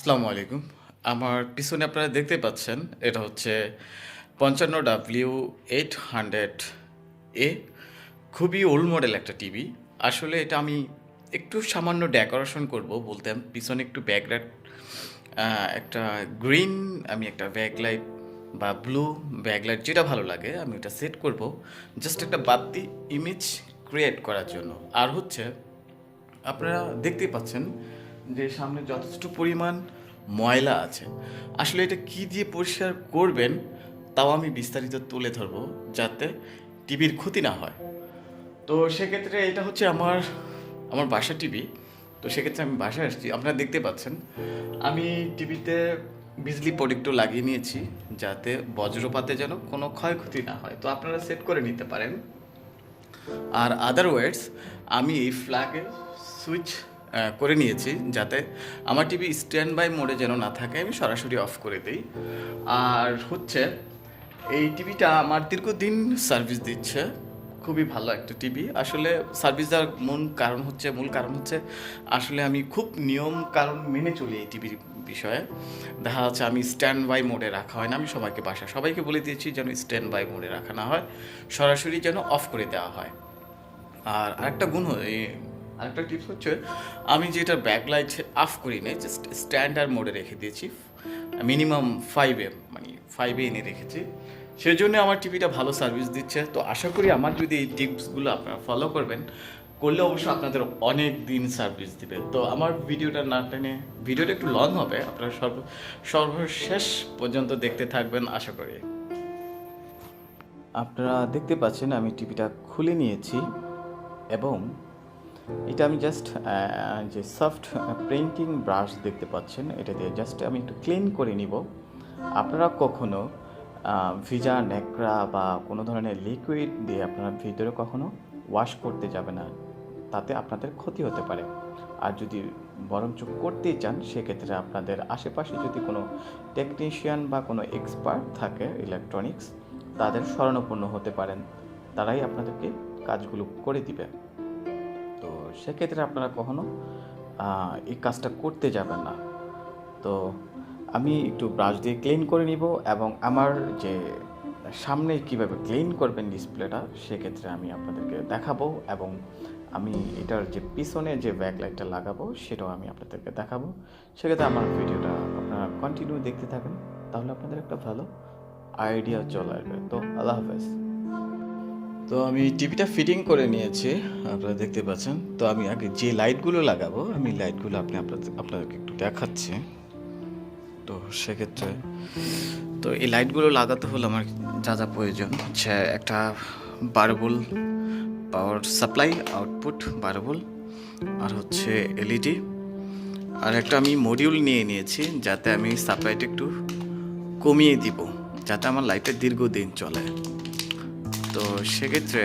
আসসালামু আলাইকুম। আমার পিছনে আপনারা দেখতে পাচ্ছেন, এটা হচ্ছে 55W800A। খুবই ওল্ড মডেল একটা টিভি। আসলে এটা আমি একটু সামান্য ডেকোরেশন করব বলতে পিছনে একটু ব্যাকলাইট, একটা গ্রিন, আমি একটা ব্যাকলাইট বা ব্লু ব্যাকলাইট যেটা ভালো লাগে আমি এটা সেট করব, জাস্ট একটা বাড়তি ইমেজ ক্রিয়েট করার জন্য। আর হচ্ছে আপনারা দেখতেই পাচ্ছেন যে সামনে যথেষ্ট পরিমাণ ময়লা আছে। আসলে এটা কি দিয়ে পরিষ্কার করবেন তাও আমি বিস্তারিত তুলে ধরবো, যাতে টিভির ক্ষতি না হয়। তো সেক্ষেত্রে এটা হচ্ছে আমার আমার বাসার টিভি। তো সেক্ষেত্রে আমি বাসায় আসছি, আপনারা দেখতে পাচ্ছেন আমি টিভিতে বিজলি প্রোটেক্টর লাগিয়ে নিয়েছি, যাতে বজ্রপাতে যেন কোনো ক্ষয়ক্ষতি না হয়। তো আপনারা সেট করে নিতে পারেন। আর আদারওয়াইজ আমি এই ফ্ল্যাগের সুইচ করে নিয়েছি, যাতে আমার টিভি স্ট্যান্ড বাই মোডে যেন না থাকে, আমি সরাসরি অফ করে দিই। আর হচ্ছে এই টিভিটা আমার দীর্ঘদিন সার্ভিস দিচ্ছে, খুবই ভালো একটা টিভি। আসলে সার্ভিস দেওয়ার মূল কারণ হচ্ছে আসলে আমি খুব নিয়ম কারণ মেনে চলি এই টিভির বিষয়ে। দেখা যাচ্ছে আমি স্ট্যান্ড বাই মোডে রাখা হয় না, আমি সবাইকে বলে দিয়েছি যেন স্ট্যান্ড বাই মোডে রাখা না হয়, সরাসরি যেন অফ করে দেওয়া হয়। আর আরেকটা টিপস হচ্ছে, আমি যেটা ব্যাকলাইট অফ করি নাই, জাস্ট স্ট্যান্ডার্ড মোডে রেখে দিয়েছি, মিনিমাম 5 এনে রেখেছি। সেই জন্য আমার টিভিটা ভালো সার্ভিস দিচ্ছে। তো আশা করি আমার যদি এই টিপসগুলো আপনারা ফলো করলে অবশ্যই আপনাদের অনেক দিন সার্ভিস দিবে। তো আমার ভিডিওটা না টেনে, ভিডিওটা একটু লং হবে, আপনারা সর্বশেষ পর্যন্ত দেখতে থাকবেন আশা করি। আপনারা দেখতে পাচ্ছেন আমি টিভিটা খুলে নিয়েছি, এবং এটা আমি জাস্ট যে সফট পেইন্টিং ব্রাশ দেখতে পাচ্ছেন, এটা দিয়ে জাস্ট আমি একটু ক্লিন করে নিব। আপনারা কখনো ভিজা ন্যাকড়া বা কোনো ধরনের লিকুইড দিয়ে আপনারা ভিতরে কখনো ওয়াশ করতে যাবে না, তাতে আপনাদের ক্ষতি হতে পারে। আর যদি বরঞ্চ করতেই চান, সেক্ষেত্রে আপনাদের আশেপাশে যদি কোনো টেকনিশিয়ান বা কোনো এক্সপার্ট থাকে ইলেকট্রনিক্স, তাদের শরণাপন্ন হতে পারেন, তারাই আপনাদেরকে কাজগুলো করে দিবে। তো সেক্ষেত্রে আপনারা কখনো এই কাজটা করতে যাবেন না। তো আমি একটু ব্রাশ দিয়ে ক্লিন করে নিব, এবং আমার যে সামনে কিভাবে ক্লিন করবেন ডিসপ্লেটা, সেক্ষেত্রে আমি আপনাদেরকে দেখাবো, এবং আমি এটার যে পিছনে যে ব্যাকলাইটটা লাগাবো সেটাও আমি আপনাদেরকে দেখাবো। সেক্ষেত্রে আমার ভিডিওটা আপনারা কন্টিনিউ দেখতে থাকেন, তাহলে আপনাদের একটা ভালো আইডিয়া চলে আসবে। তো আল্লাহ হাফেজ। তো আমি টিভিটা ফিটিং করে নিয়েছি, আপনারা দেখতে পাচ্ছেন। তো আমি আগে যে লাইটগুলো লাগাবো, আমি লাইটগুলো আপনাদেরকে একটু দেখাচ্ছি। তো সেক্ষেত্রে তো এই লাইটগুলো লাগাতে হলে আমার যা যা প্রয়োজন হচ্ছে, একটা 12 volt power supply output 12 volt, আর হচ্ছে এলইডি, আর একটা আমি মডিউল নিয়ে নিয়েছি, যাতে আমি সাপ্লাইটা একটু কমিয়ে দিব, যাতে আমার লাইটটা দীর্ঘদিন চলে। তো সেক্ষেত্রে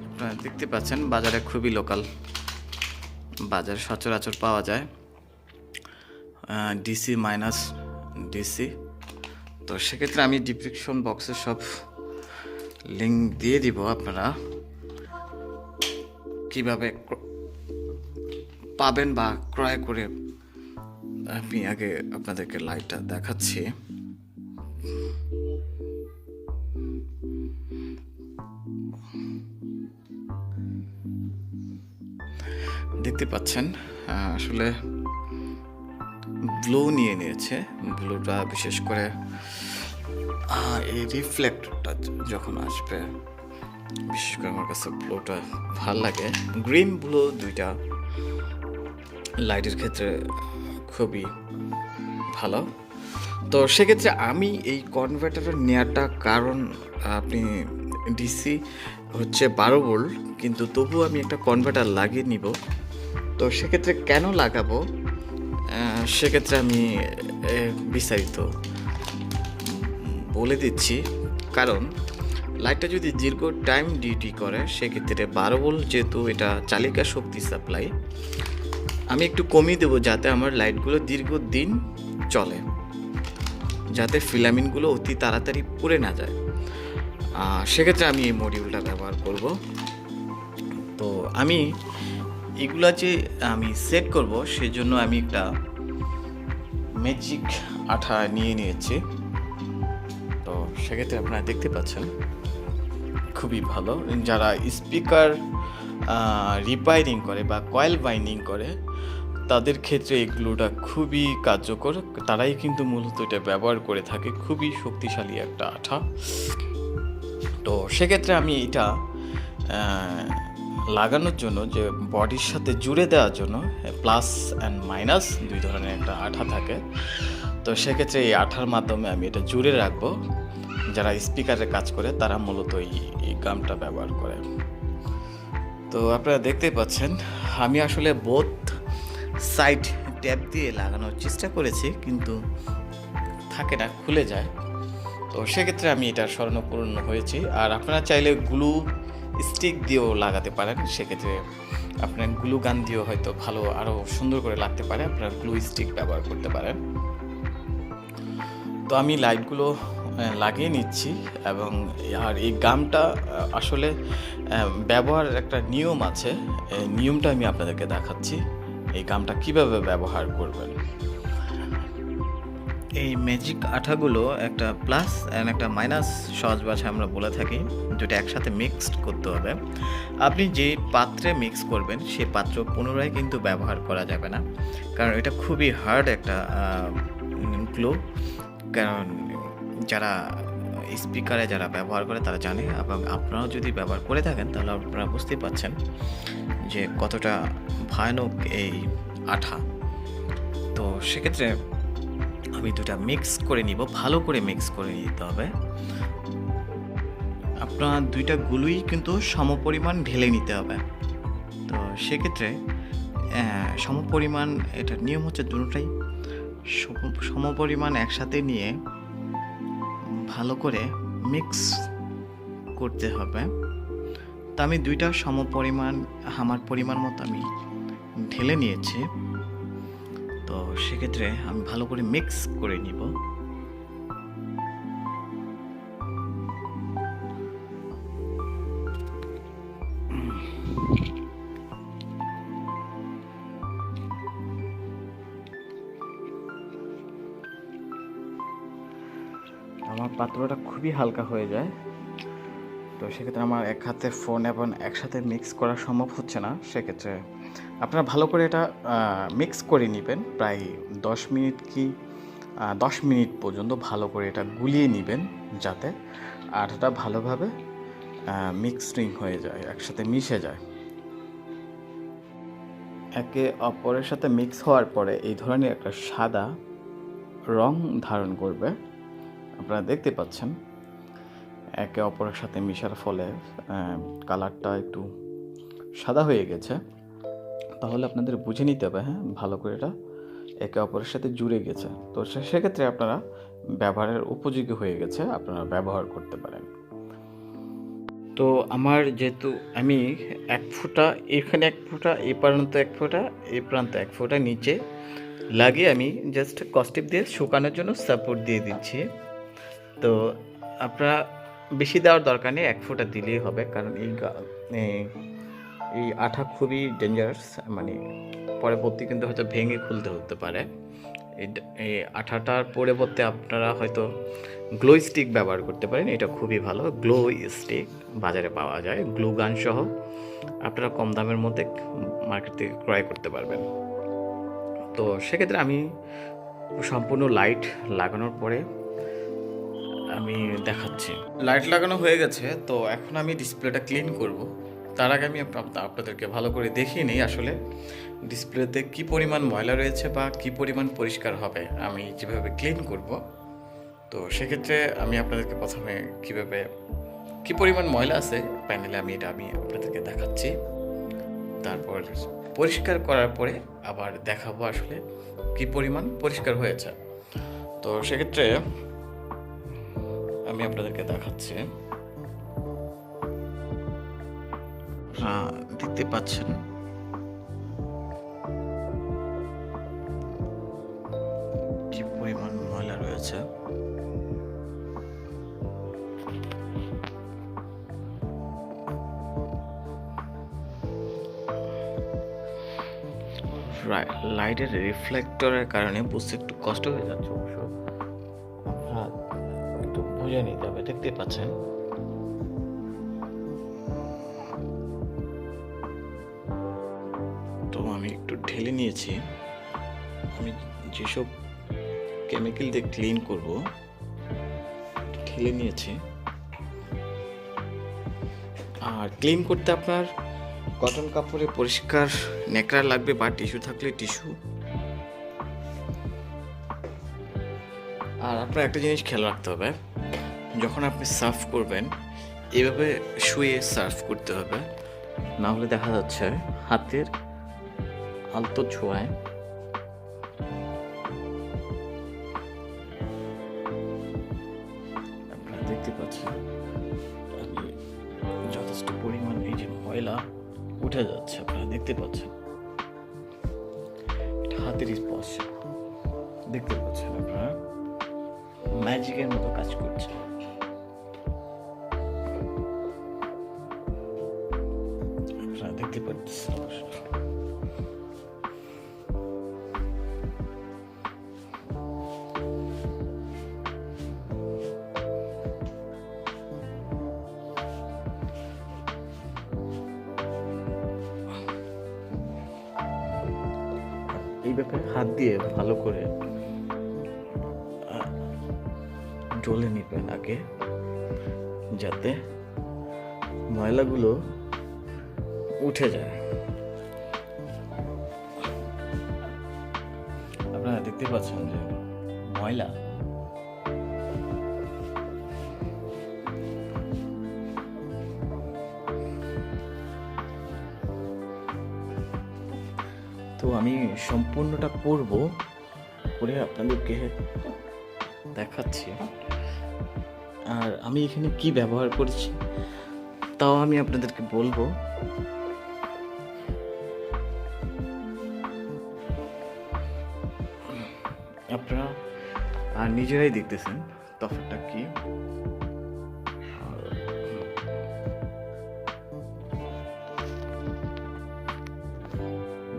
আপনারা দেখতে পাচ্ছেন বাজারে খুবই লোকাল, বাজারে সচরাচর পাওয়া যায় ডিসি মাইনাস ডিসি। তো সেক্ষেত্রে আমি ডিসক্রিপশন বক্সে সব লিঙ্ক দিয়ে দিব, আপনারা কিভাবে পাবেন বা ক্রয় করে। আমি আগে আপনাদেরকে লাইটটা দেখাচ্ছি। দেখতে পাচ্ছেন আসলে ব্লু নিয়ে নিয়েছে। ব্লুটা বিশেষ করে এই রিফ্লেক্টরটা যখন আসবে, বিশেষ করে আমার কাছে ব্লুটা ভাল লাগে। গ্রিন ব্লু দুইটা লাইটের ক্ষেত্রে খুবই ভালো। তো সেক্ষেত্রে আমি এই কনভার্টার নেওয়াটা কারণ, আপনি ডিসি হচ্ছে 12 ভোল্ট, কিন্তু তবুও আমি একটা কনভার্টার লাগিয়ে নিব। তো সেক্ষেত্রে কেন লাগাবো, সেক্ষেত্রে আমি বিস্তারিত বলে দিচ্ছি। কারণ লাইটটা যদি দীর্ঘ টাইম ডিউটি করে, সেক্ষেত্রে 12 ভোল্ট যেহেতু এটা চালিকা শক্তি সাপ্লাই, আমি একটু কমিয়ে দেবো, যাতে আমার লাইটগুলো দীর্ঘদিন চলে, যাতে ফিলামেন্টগুলো অতি তাড়াতাড়ি পুড়ে না যায়। সেক্ষেত্রে আমি এই মডিউলটা ব্যবহার করব। তো আমি এগুলা যে আমি সেট করব, সেজন্য আমি একটা ম্যাজিক আঠা নিয়ে নিয়েছি। তো সেক্ষেত্রে আপনারা দেখতে পাচ্ছেন খুবই ভালো। যারা স্পিকার রিপায়ারিং করে বা কয়েল বাইন্ডিং করে তাদের ক্ষেত্রে এই গ্লুটা খুবই কার্যকর। তারাই কিন্তু মূলত এটা ব্যবহার করে থাকে। খুবই শক্তিশালী একটা আঠা। তো সেক্ষেত্রে আমি এটা লাগানোর জন্য, যে বডির সাথে জুড়ে দেওয়ার জন্য প্লাস অ্যান্ড মাইনাস দুই ধরনের একটা আঠা থাকে। তো সেক্ষেত্রে এই আঠার মাধ্যমে আমি এটা জুড়ে রাখবো। যারা স্পিকারের কাজ করে তারা মূলত এই গামটা ব্যবহার করে। তো আপনারা দেখতেই পাচ্ছেন আমি আসলে বোথ সাইড ট্যাপ দিয়ে লাগানোর চেষ্টা করেছি, কিন্তু থাকে না, খুলে যায়। তো সেক্ষেত্রে আমি এটা স্মরণপূর্ণ হয়েছি। আর আপনারা চাইলে গ্লু স্টিক দিয়েও লাগাতে পারেন। সেক্ষেত্রে আপনার গ্লু গান দিয়েও হয়তো ভালো আরও সুন্দর করে লাগতে পারে। আপনার গ্লু স্টিক ব্যবহার করতে পারেন। তো আমি লাইটগুলো লাগিয়ে নিচ্ছি। এবং আর এই গামটা আসলে ব্যবহারের একটা নিয়ম আছে। এই নিয়মটা আমি আপনাদেরকে দেখাচ্ছি, এই গামটা কিভাবে ব্যবহার করবেন। এই ম্যাজিক আঠাগুলো একটা প্লাস অ্যান্ড একটা মাইনাস সহজ ভাষায় আমরা বলে থাকি, দুটো একসাথে মিক্সড করতে হবে। আপনি যে পাত্রে মিক্স করবেন সেই পাত্র পুনরায় কিন্তু ব্যবহার করা যাবে না, কারণ এটা খুবই হার্ড একটা গ্লু। কারণ যারা স্পিকারে যারা ব্যবহার করে তারা জানে, এবং আপনারাও যদি ব্যবহার করে থাকেন তাহলে আপনারা বুঝতেই পারছেন যে কতটা ভয়ানক এই আঠা। তো সেক্ষেত্রে আমি দুটা মিক্স করে নিব, ভালো করে মিক্স করে নিতে হবে। আপনার দুইটা গুলোই কিন্তু সমপরিমাণ ঢেলে নিতে হবে। তো সেক্ষেত্রে সমপরিমাণ, এটার নিয়ম হচ্ছে দুটোটাই সমপরিমাণ একসাথে নিয়ে ভালো করে মিক্স করতে হবে। তো আমি দুইটা সমপরিমাণ আমার পরিমাণ মতো আমি ঢেলে নিয়েছি। তো সেক্ষেত্রে আমি ভালো করে মিক্স করে নিব। আমার পাত্রটা খুবই হালকা হয়ে যায়। তো সেক্ষেত্রে আমার এক হাতে ফোন এবং একসাথে মিক্স করা সম্ভব হচ্ছে না। সেক্ষেত্রে আপনারা ভালো করে এটা মিক্স করে নেবেন। প্রায় 10 মিনিট পর্যন্ত ভালো করে এটা গুলিয়ে নেবেন, যাতে আঠাটা ভালোভাবে মিক্সিং হয়ে যায়, একসাথে মিশে যায়। একে অপরের সাথে মিক্স হওয়ার পরে এই ধরনের একটা সাদা রং ধারণ করবে। আপনারা দেখতে পাচ্ছেন একে অপরের সাথে মিশার ফলে কালারটা একটু সাদা হয়ে গেছে। তাহলে আপনাদের বুঝে নিতে হবে, হ্যাঁ, ভালো করে এটা একে অপরের সাথে জুড়ে গেছে। তো সেক্ষেত্রে আপনারা ব্যবহারের উপযোগী হয়ে গেছে, আপনারা ব্যবহার করতে পারেন। তো আমার যেহেতু আমি 1 ফুটা, এখানে 1 ফুটা, এই প্রান্ত 1 ফুটা, এই প্রান্ত 1 ফুটা নিচে লাগিয়ে আমি জাস্ট কস্টিপ দিয়ে শুকানোর জন্য সাপোর্ট দিয়ে দিচ্ছি। তো আপনারা বেশি দেওয়ার দরকার নেই, 1 ফুটা দিলেই হবে। কারণ এই আঠা খুবই ডেঞ্জারাস, মানে পরবর্তী কিন্তু হয়তো ভেঙে খুলতে হতে পারে। এই আঠাটার পরিবর্তে আপনারা হয়তো গ্লো স্টিক ব্যবহার করতে পারেন। এটা খুবই ভালো। গ্লো স্টিক বাজারে পাওয়া যায়, গ্লু গান সহ। আপনারা কম দামের মধ্যে মার্কেট থেকে ক্রয় করতে পারবেন। তো সেক্ষেত্রে আমি সম্পূর্ণ লাইট লাগানোর পরে আমি দেখাচ্ছি। লাইট লাগানো হয়ে গেছে। তো এখন আমি ডিসপ্লেটা ক্লিন করব। তার আগে আমি আপনাদেরকে ভালো করে দেখিয়ে নিই আসলে ডিসপ্লেতে কি পরিমাণ ময়লা রয়েছে বা কি পরিমাণ পরিষ্কার হবে আমি যেভাবে ক্লিন করব। তো সেক্ষেত্রে আমি আপনাদেরকে প্রথমে কি পরিমাণ ময়লা আছে প্যানেলে আমি আপনাদেরকে দেখাচ্ছি। তারপর পরিষ্কার করার পরে আবার দেখাবো আসলে কি পরিমাণ পরিষ্কার হয়েছে। তো সেক্ষেত্রে আমি আপনাদেরকে দেখাচ্ছি। দেখতে পাচ্ছেন কি পরিমাণ ময়লা রয়েছে। লাইটের রিফ্লেক্টরের কারণে বুঝতে একটু কষ্ট হয়ে যাচ্ছে, অবশ্য আপনারা একটু বুঝে নিতে হবে। দেখতে পাচ্ছেন তো আমি একটু ঢেলে নিয়েছি। আমি যেসব কেমিক্যাল দিয়ে ক্লিন করব ঢেলে নিয়েছি। আর ক্লিন করতে আপনার কটন কাপড়ে পরিষ্কার ন্যাকড়া লাগবে, বা টিস্যু থাকলে টিস্যু। আর আপনার একটা জিনিস খেয়াল রাখতে হবে, যখন আপনি সার্ভ করবেন এভাবে শুয়ে সার্ভ করতে হবে, না হলে দেখা যাচ্ছে হাতের আলতো ছোঁয়ায় আপনারা দেখতে পাচ্ছেন আমি যথেষ্ট পরিমাণ এই যে ময়লা উঠে যাচ্ছে, আপনারা দেখতে পাচ্ছেন এটা হাতের স্পর্শ, দেখতে পাচ্ছেন আপনারা ম্যাজিকের মতো কাজ করছে। আপনারা দেখতে পাচ্ছেন এই ব্যাপারে হাত দিয়ে ভালো করে ডলে নিবেন আগে, যাতে ময়লাগুলো উঠে যায়। আপনারা দেখতে পাচ্ছেন যে ময়লা তো আমি সম্পূর্ণটা করব, করে আপনাদেরকে দেখাচ্ছি। আর আমি এখানে কি ব্যবহার করেছি তাও আমি আপনাদেরকে বলবো। আপনারা নিজেরাই দেখতেছেন তফাৎটা কি।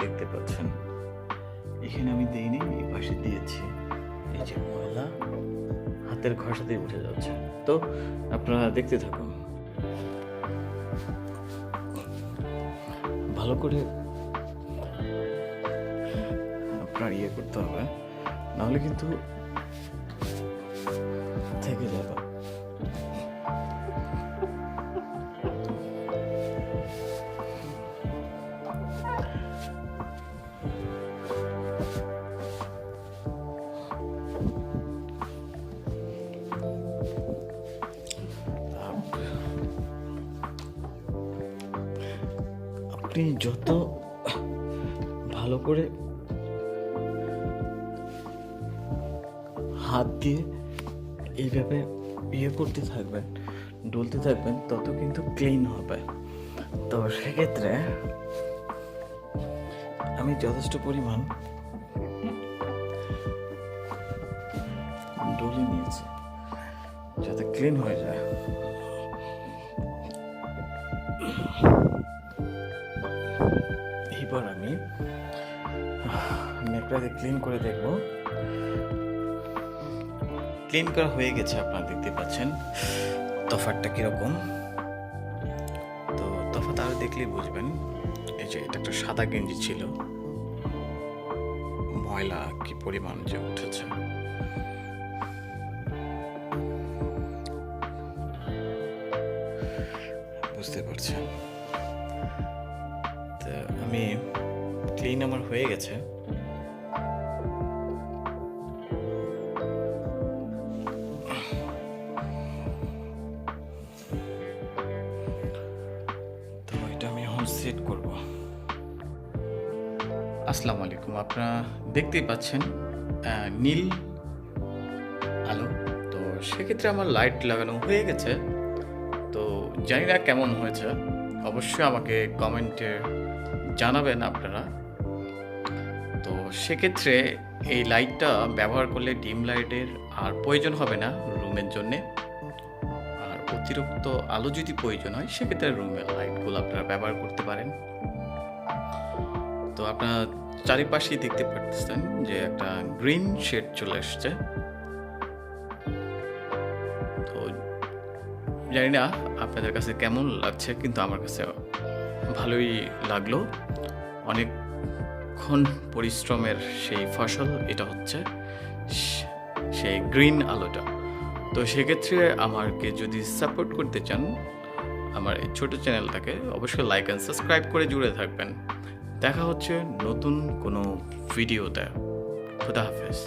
দেখতে পাচ্ছেন এখানে আমি দেইনি, এই পাশে দিয়েছি। এই যে ময়লা হাতের ঘষাতে উঠে যাচ্ছে, তো আপনারা দেখতে থাকুন। ভালো করে আপনার করতে হবে, নাহলে কিন্তু থেকে যাবে। আপনি যত ভালো করে হাত দিয়ে এইভাবে করতে থাকবেন, ডলতে থাকবেন, তত কিন্তু ক্লিন হবে। তো সেক্ষেত্রে আমি যথেষ্ট পরিমাণ ডলে নিয়েছি যাতে ক্লিন হয়ে যায়। এবার আমি ন্যাকড়াতে ক্লিন করে দেখব। ক্লিন করা হয়ে গেছে, আপনারা দেখতে পাচ্ছেন তফাৎটা কিরকম। তো তফাৎ আর দেখলেই বুঝবেন। এই যে এটা একটা সাদা গেঞ্জি ছিল, ময়লা কি পরিমাণ যে উঠেছে। বুঝতে পারছেন। তো আমি ক্লিন আমার হয়ে গেছে। তো এটা আমি এখন সেট করব। আসসালামু আলাইকুম। আপনারা দেখতেই পাচ্ছেন নীল আলো। তো সেক্ষেত্রে আমার লাইট লাগানো হয়ে গেছে। তো জানি না কেমন হয়েছে, অবশ্যই আমাকে কমেন্টে জানাবেন আপনারা। তো সেক্ষেত্রে এই লাইটটা ব্যবহার করলে ডিম লাইটের আর প্রয়োজন হবে না রুমের জন্যে। আর অতিরিক্ত আলো যদি প্রয়োজন হয় সেক্ষেত্রে রুমের লাইটগুলো আপনারা ব্যবহার করতে পারেন। তো আপনারা চারিপাশেই দেখতে পারতেছেন যে একটা গ্রিন শেড চলে আসছে। তো জানি না আপনাদের কাছে কেমন লাগছে, কিন্তু আমার কাছে ভালোই লাগলো। অনেকক্ষণ পরিশ্রমের সেই ফসল এটা হচ্ছে সেই গ্রিন আলোটা। তো সেক্ষেত্রে আমাকে যদি সাপোর্ট করতে চান আমার এই ছোট চ্যানেলটাকে, অবশ্যই লাইক অ্যান্ড সাবস্ক্রাইব করে জুড়ে থাকবেন। দেখা হচ্ছে নতুন কোনো ভিডিওতে। খুদা হাফেজ।